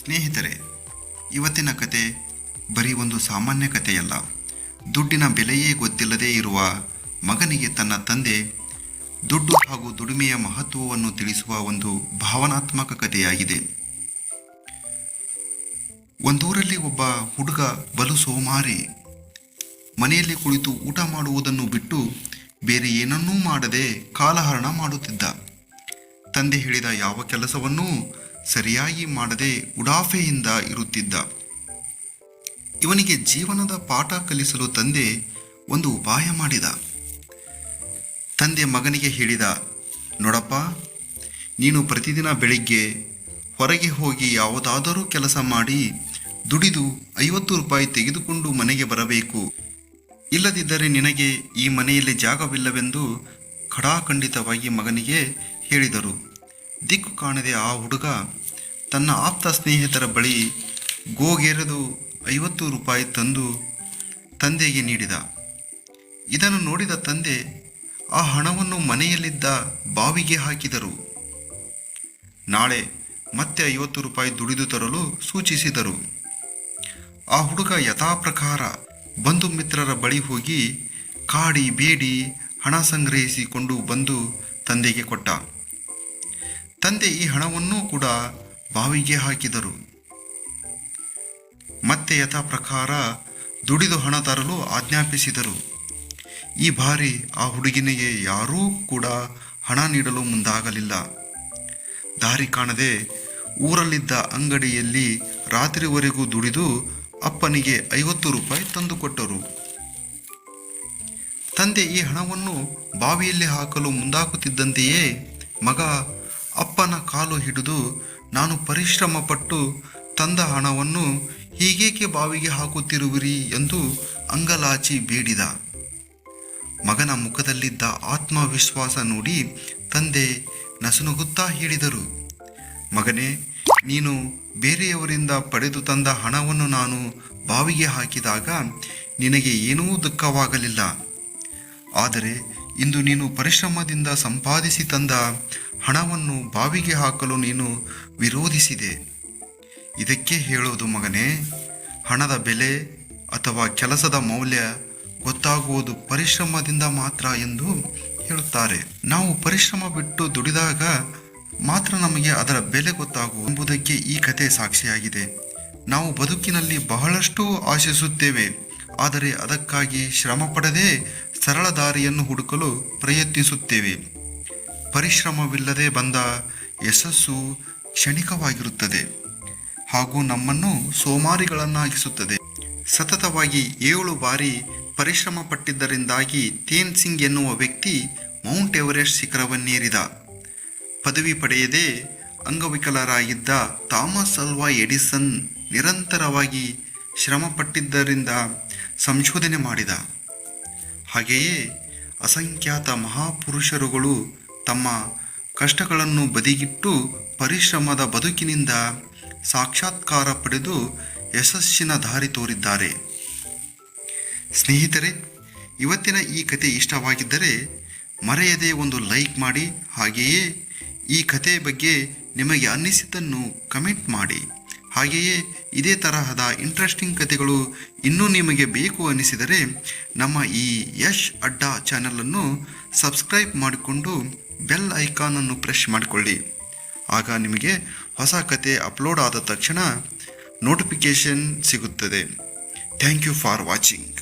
ಸ್ನೇಹಿತರೆ, ಇವತ್ತಿನ ಕತೆ ಬರೀ ಒಂದು ಸಾಮಾನ್ಯ ಕಥೆಯಲ್ಲ. ದುಡ್ಡಿನ ಬೆಲೆಯೇ ಗೊತ್ತಿಲ್ಲದೇ ಇರುವ ಮಗನಿಗೆ ತನ್ನ ತಂದೆ ದುಡ್ಡು ಹಾಗೂ ದುಡಿಮೆಯ ಮಹತ್ವವನ್ನು ತಿಳಿಸುವ ಒಂದು ಭಾವನಾತ್ಮಕ ಕಥೆಯಾಗಿದೆ. ಒಂದೂರಲ್ಲಿ ಒಬ್ಬ ಹುಡುಗ ಬಲು ಸೋಮಾರಿ. ಮನೆಯಲ್ಲಿ ಕುಳಿತು ಊಟ ಮಾಡುವುದನ್ನು ಬಿಟ್ಟು ಬೇರೆ ಏನನ್ನೂ ಮಾಡದೆ ಕಾಲಹರಣ ಮಾಡುತ್ತಿದ್ದ. ತಂದೆ ಹೇಳಿದ ಯಾವ ಕೆಲಸವನ್ನೂ ಸರಿಯಾಗಿ ಮಾಡದೆ ಉಡಾಫೆಯಿಂದ ಇರುತ್ತಿದ್ದ. ಇವನಿಗೆ ಜೀವನದ ಪಾಠ ಕಲಿಸಲು ತಂದೆ ಒಂದು ಉಪಾಯ ಮಾಡಿದ. ತಂದೆ ಮಗನಿಗೆ ಹೇಳಿದ, ನೋಡಪ್ಪ, ನೀನು ಪ್ರತಿದಿನ ಬೆಳಿಗ್ಗೆ ಹೊರಗೆ ಹೋಗಿ ಯಾವುದಾದರೂ ಕೆಲಸ ಮಾಡಿ ದುಡಿದು 50 ರೂಪಾಯಿ ತೆಗೆದುಕೊಂಡು ಮನೆಗೆ ಬರಬೇಕು. ಇಲ್ಲದಿದ್ದರೆ ನಿನಗೆ ಈ ಮನೆಯಲ್ಲಿ ಜಾಗವಿಲ್ಲವೆಂದು ಖಡಾಖಂಡಿತವಾಗಿ ಮಗನಿಗೆ ಹೇಳಿದರು. ದಿಕ್ಕು ಕಾಣದೆ ಆ ಹುಡುಗ ತನ್ನ ಆಪ್ತ ಸ್ನೇಹಿತರ ಬಳಿ ಗೋಗೆರೆದು 50 ರೂಪಾಯಿ ತಂದು ತಂದೆಗೆ ನೀಡಿದ. ಇದನ್ನು ನೋಡಿದ ತಂದೆ ಆ ಹಣವನ್ನು ಮನೆಯಲ್ಲಿದ್ದ ಬಾವಿಗೆ ಹಾಕಿದರು. ನಾಳೆ ಮತ್ತೆ 50 ರೂಪಾಯಿ ದುಡಿದು ತರಲು ಸೂಚಿಸಿದರು. ಆ ಹುಡುಗ ಯಥಾಪ್ರಕಾರ ಬಂಧು ಮಿತ್ರರ ಬಳಿ ಹೋಗಿ ಕಾಡಿ ಬೇಡಿ ಹಣ ಸಂಗ್ರಹಿಸಿಕೊಂಡು ಬಂದು ತಂದೆಗೆ ಕೊಟ್ಟ. ತಂದೆ ಈ ಹಣವನ್ನೂ ಕೂಡ ಬಾವಿಗೆ ಹಾಕಿದರು. ಮತ್ತೆ ಯಥಾ ಪ್ರಕಾರ ದುಡಿದು ಹಣ ತರಲು ಆಜ್ಞಾಪಿಸಿದರು. ಈ ಬಾರಿ ಆ ಹುಡುಗನಿಗೆ ಯಾರೂ ಕೂಡ ಹಣ ನೀಡಲು ಮುಂದಾಗಲಿಲ್ಲ. ದಾರಿ ಕಾಣದೆ ಊರಲ್ಲಿದ್ದ ಅಂಗಡಿಯಲ್ಲಿ ರಾತ್ರಿವರೆಗೂ ದುಡಿದು ಅಪ್ಪನಿಗೆ 50 ರೂಪಾಯಿ ತಂದುಕೊಟ್ಟರು. ತಂದೆ ಈ ಹಣವನ್ನು ಬಾವಿಯಲ್ಲಿ ಹಾಕಲು ಮುಂದಾಗುತ್ತಿದ್ದಂತೆಯೇ ಮಗ ಅಪ್ಪನ ಕಾಲು ಹಿಡಿದು, ನಾನು ಪರಿಶ್ರಮ ಪಟ್ಟು ತಂದ ಹಣವನ್ನು ಹೀಗೇಕೆ ಬಾವಿಗೆ ಹಾಕುತ್ತಿರುವಿರಿ ಎಂದು ಅಂಗಲಾಚಿ ಬೇಡಿದ. ಮಗನ ಮುಖದಲ್ಲಿದ್ದ ಆತ್ಮವಿಶ್ವಾಸ ನೋಡಿ ತಂದೆ ನಸುನಗುತ್ತಾ ಹೇಳಿದರು, ಮಗನೇ, ನೀನು ಬೇರೆಯವರಿಂದ ಪಡೆದು ತಂದ ಹಣವನ್ನು ನಾನು ಬಾವಿಗೆ ಹಾಕಿದಾಗ ನಿನಗೆ ಏನೂ ದುಃಖವಾಗಲಿಲ್ಲ. ಆದರೆ ಇಂದು ನೀನು ಪರಿಶ್ರಮದಿಂದ ಸಂಪಾದಿಸಿ ತಂದ ಹಣವನ್ನು ಬಾವಿಗೆ ಹಾಕಲು ನೀನು ವಿರೋಧಿಸಿದೆ. ಇದಕ್ಕೆ ಹೇಳೋದು ಮಗನೇ, ಹಣದ ಬೆಲೆ ಅಥವಾ ಕೆಲಸದ ಮೌಲ್ಯ ಗೊತ್ತಾಗುವುದು ಪರಿಶ್ರಮದಿಂದ ಮಾತ್ರ ಎಂದು ಹೇಳುತ್ತಾರೆ. ನಾವು ಪರಿಶ್ರಮ ಬಿಟ್ಟು ದುಡಿದಾಗ ಮಾತ್ರ ನಮಗೆ ಅದರ ಬೆಲೆ ಗೊತ್ತಾಗುವುದು ಎಂಬುದಕ್ಕೆ ಈ ಕಥೆ ಸಾಕ್ಷಿಯಾಗಿದೆ. ನಾವು ಬದುಕಿನಲ್ಲಿ ಬಹಳಷ್ಟು ಆಶಿಸುತ್ತೇವೆ, ಆದರೆ ಅದಕ್ಕಾಗಿ ಶ್ರಮ ಪಡದೆ ಸರಳ ದಾರಿಯನ್ನು ಹುಡುಕಲು ಪ್ರಯತ್ನಿಸುತ್ತೇವೆ. ಪರಿಶ್ರಮವಿಲ್ಲದೆ ಬಂದ ಯಶಸ್ಸು ಕ್ಷಣಿಕವಾಗಿರುತ್ತದೆ ಹಾಗೂ ನಮ್ಮನ್ನು ಸೋಮಾರಿಗಳನ್ನಾಗಿಸುತ್ತದೆ. ಸತತವಾಗಿ 7 ಬಾರಿ ಪರಿಶ್ರಮ ಪಟ್ಟಿದ್ದರಿಂದಾಗಿ ತೇನ್ ಸಿಂಗ್ ಎನ್ನುವ ವ್ಯಕ್ತಿ ಮೌಂಟ್ ಎವರೆಸ್ಟ್ ಶಿಖರವನ್ನೇರಿದ. ಪದವಿ ಪಡೆಯದೆ ಅಂಗವಿಕಲರಾಗಿದ್ದ ಥಾಮಸ್ ಅಲ್ವಾ ಎಡಿಸನ್ ನಿರಂತರವಾಗಿ ಶ್ರಮ ಪಟ್ಟಿದ್ದರಿಂದ ಸಂಶೋಧನೆ ಮಾಡಿದ. ಹಾಗೆಯೇ ಅಸಂಖ್ಯಾತ ಮಹಾಪುರುಷರುಗಳು ತಮ್ಮ ಕಷ್ಟಗಳನ್ನು ಬದಿಗಿಟ್ಟು ಪರಿಶ್ರಮದ ಬದುಕಿನಿಂದ ಸಾಕ್ಷಾತ್ಕಾರ ಪಡೆದು ಯಶಸ್ಸಿನ ದಾರಿ ತೋರಿದ್ದಾರೆ. ಸ್ನೇಹಿತರೆ, ಇವತ್ತಿನ ಈ ಕತೆ ಇಷ್ಟವಾಗಿದ್ದರೆ ಮರೆಯದೆ ಒಂದು ಲೈಕ್ ಮಾಡಿ. ಹಾಗೆಯೇ ಈ ಕತೆ ಬಗ್ಗೆ ನಿಮಗೆ ಅನ್ನಿಸಿದ್ದನ್ನು ಕಮೆಂಟ್ ಮಾಡಿ. ಹಾಗೆಯೇ ಇದೇ ತರಹದ ಇಂಟ್ರೆಸ್ಟಿಂಗ್ ಕಥೆಗಳು ಇನ್ನೂ ನಿಮಗೆ ಬೇಕು ಅನಿಸಿದರೆ ನಮ್ಮ ಈ ಯಶ್ ಅಡ್ಡಾ ಚಾನಲನ್ನು ಸಬ್ಸ್ಕ್ರೈಬ್ ಮಾಡಿಕೊಂಡು ಬೆಲ್ ಐಕಾನನ್ನು ಪ್ರೆಸ್ ಮಾಡಿಕೊಳ್ಳಿ. ಆಗ ನಿಮಗೆ ಹೊಸ ಕತೆ ಅಪ್ಲೋಡ್ ಆದ ತಕ್ಷಣ ನೋಟಿಫಿಕೇಷನ್ ಸಿಗುತ್ತದೆ. Thank you for watching.